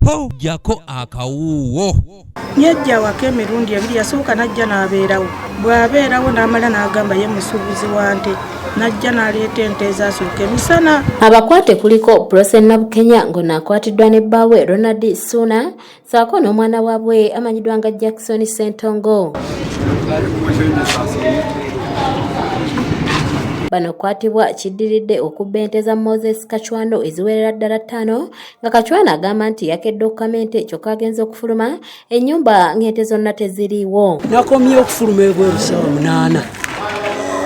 po jako akawuwo. Nyajja wake emirundi ebiri yasooka najja n'abeerawo. Bw'abeerawo n'amala n'agamba ye musuubuzi wa nte. Najja n'aleeta ente ezasooka emisana. Abakwate kuliko Prose Nabukenya ng'onakwatiddwa ne bbaawe Ronald Suna saako n'omwana waabwe amanyiddwa nga Jackson Ssentongo. Bano kwatibwa kiddiridde okubba ente za Moses Kachwano eziwerera ddala 5 nga Kachwano agamba nti yakedde okukamenta kyokka agenza okufuluma ennyumba ng'ente zonna teziriiwo. Nakomye okufuluma ebweru ssaawa 8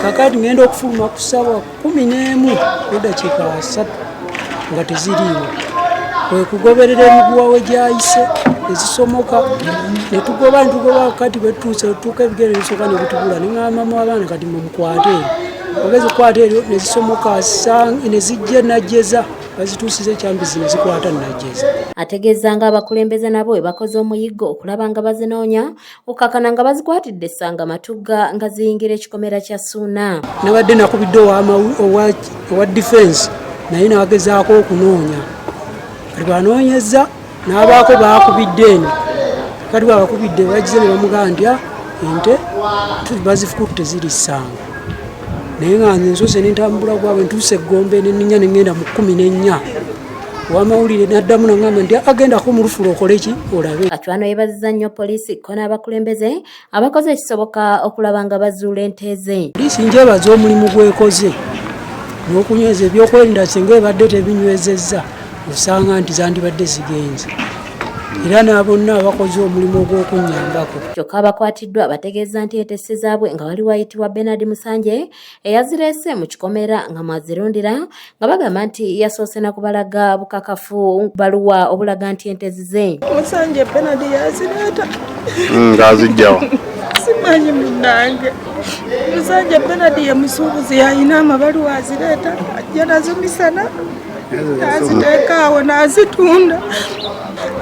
kakati ngenda okufuluma ku ssaawa 11 n'eddakiika 3 nga teziriiwo. Kwe kugoberera emiguwa we gyayise ezisomoka ne tugoba kati bwe tutuuka ebigere bisooka ne bitubula ne ngamba mu abaana kati mumukwate ogezi kwata eryo ne zisomoka ne zijja najjeza bazituusize ekyambizi ne zikwata najjeza. Ategeeza nga abakulembeze nabo we bakoze omuyiggo okulaba nga bazinoonya okakana nga bazikwatidde essanga matugga nga ziyingira ekikomera kya Suna. Nabadde nakubidde owa defense naye nagezaako okunoonya kati banoonyeza n'abaako baakubidde eno kati babakubidde bagize ne bamugandya ente bazifukutte ziri ssanga naye nga nsoose n'entambula gwabwe ntuuse Gombe n'ennya ne ngenda mu 14 ow'amawulire n'addamu n'agamba nti agendako mu lufulo okole ki olabe. Kachwano yeebazizza nnyo poliisi ko n'abakulembeze abakoze ekisoboka okulaba nga bazuula ente ze. Poliisi njebaza omulimu gw'ekoze n'okunyweza ebyokwerinda singa ebadde tebinywezezza osanga nti zandibadde zigenze era n'abonna abakoze omulimu gw'okunnyambako. Kyokka abakwatiddwa bategeeza nti ente zaabwe nga wali wayitibwa Bernard Musanje eyazireese mu kikomera nga mwazirundira nga bagamba nti yasoose na kubalaga bukakafu baluwa obulaga nti ente zize. Musanje Bernard yazireeta. Ngazijjawa. Simanyi munnange. Musanje Bernard ye musuubuzi yalina amabaluwa azireeta ajja nazo misana aziteeka awo n'azitunda.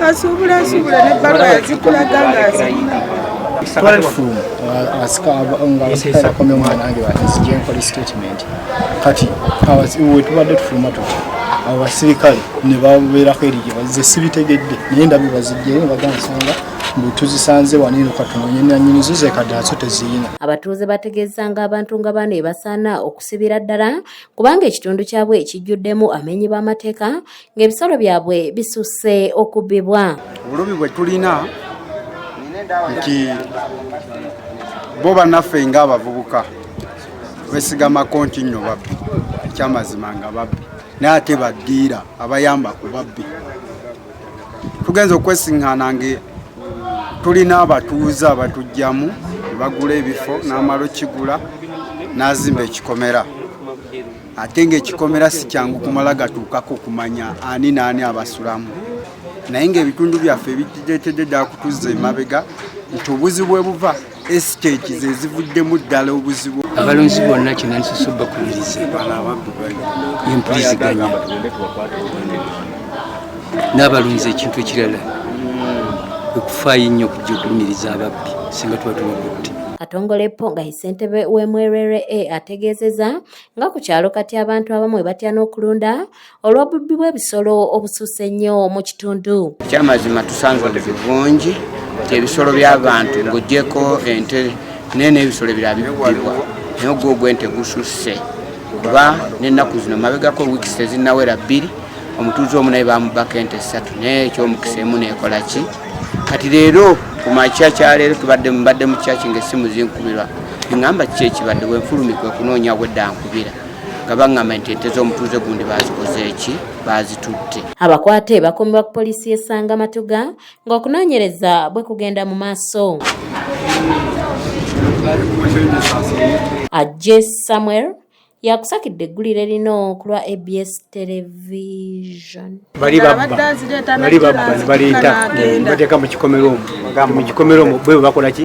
Asubula nebbaluwa yazikulaga ng'azirina. Abakomye omwana wange banzigye nkola statement kati we tubadde tufuluma tuti abo basirikale ne babeerako erigye bazze sibitegedde naye ndabye bazijjeyo ne bagansanga mbu tuzisanze wanino katunonye nannyini zo zekadde azo teziyina. Abatuuze bategeeza nga abantu nga bano basaana okusibira ddala kubanga ekitundu kyabwe kijjuddemu amenyi b'amateeka ng'ebisolo byabwe bisusse okubbibwa. Obulubi bwe tulina nti bo bannaffe ng'abavubuka beesigamako nti nno babbi ekyamazima nga babbi naye ate baddiira abayamba ku babbi. Tugenza okwesiŋŋaana tulina abatuuze abatujjamu ne bagula ebifo n'amala okigula n'azimba ekikomera ate ng'ekikomera si kyangu kumala gatuukako okumanya ani n'ani abasulamu naye ng'ebitundu byaffe ebituleetedde ddala kutuzza emabega nti obuzibu bwe buva esiteeti ze zivuddemu ddala obuzibu. Abalunzi bonna kino nsusse bakubiriza empuliziganya n'abalunzi ekintu ekirala okufaayo ennyo okujja okulumiriza ababbi singa tuba tubakutte. Katongolepo nga ssentebe w'Emwerere ategeezezza nga ku kyalo kati abantu abamu batya n'okulunda olw'obubbi bw'ebisolo obususse ennyo mu kitundu. Ekyamazima tusanze obubbi bungi nti ebisolo by'abantu ng'oggyeko ente naye n'ebisolo ebirala bibbibwa naye ogw'ente gususse kuba n'ennaku zino mabegako wiiki tezinnawera 2 omutuuze omu naye bamubbako ente 3 naye ekyomukisa emu neekola ki kati leero ku makya kyaleero mbadde mu kyaki ng'essimu zinkubirwa eŋŋamba kiki ekibadde wenfulumikwe kunoonya bwedda nkubira nga baŋŋamba nti ente z'omutuuze gundi baazikoze eki baazitutte. Abakwate bakuumibwa ku poliisi y'essanga Matuga ng'okunoonyereza bwe kugenda mu maaso. Ajje Samuel yakusakidde eggulire lino ku lwa ABS television. Bali babba baleeta bateeka mu kikomero omwo bwe bakola ki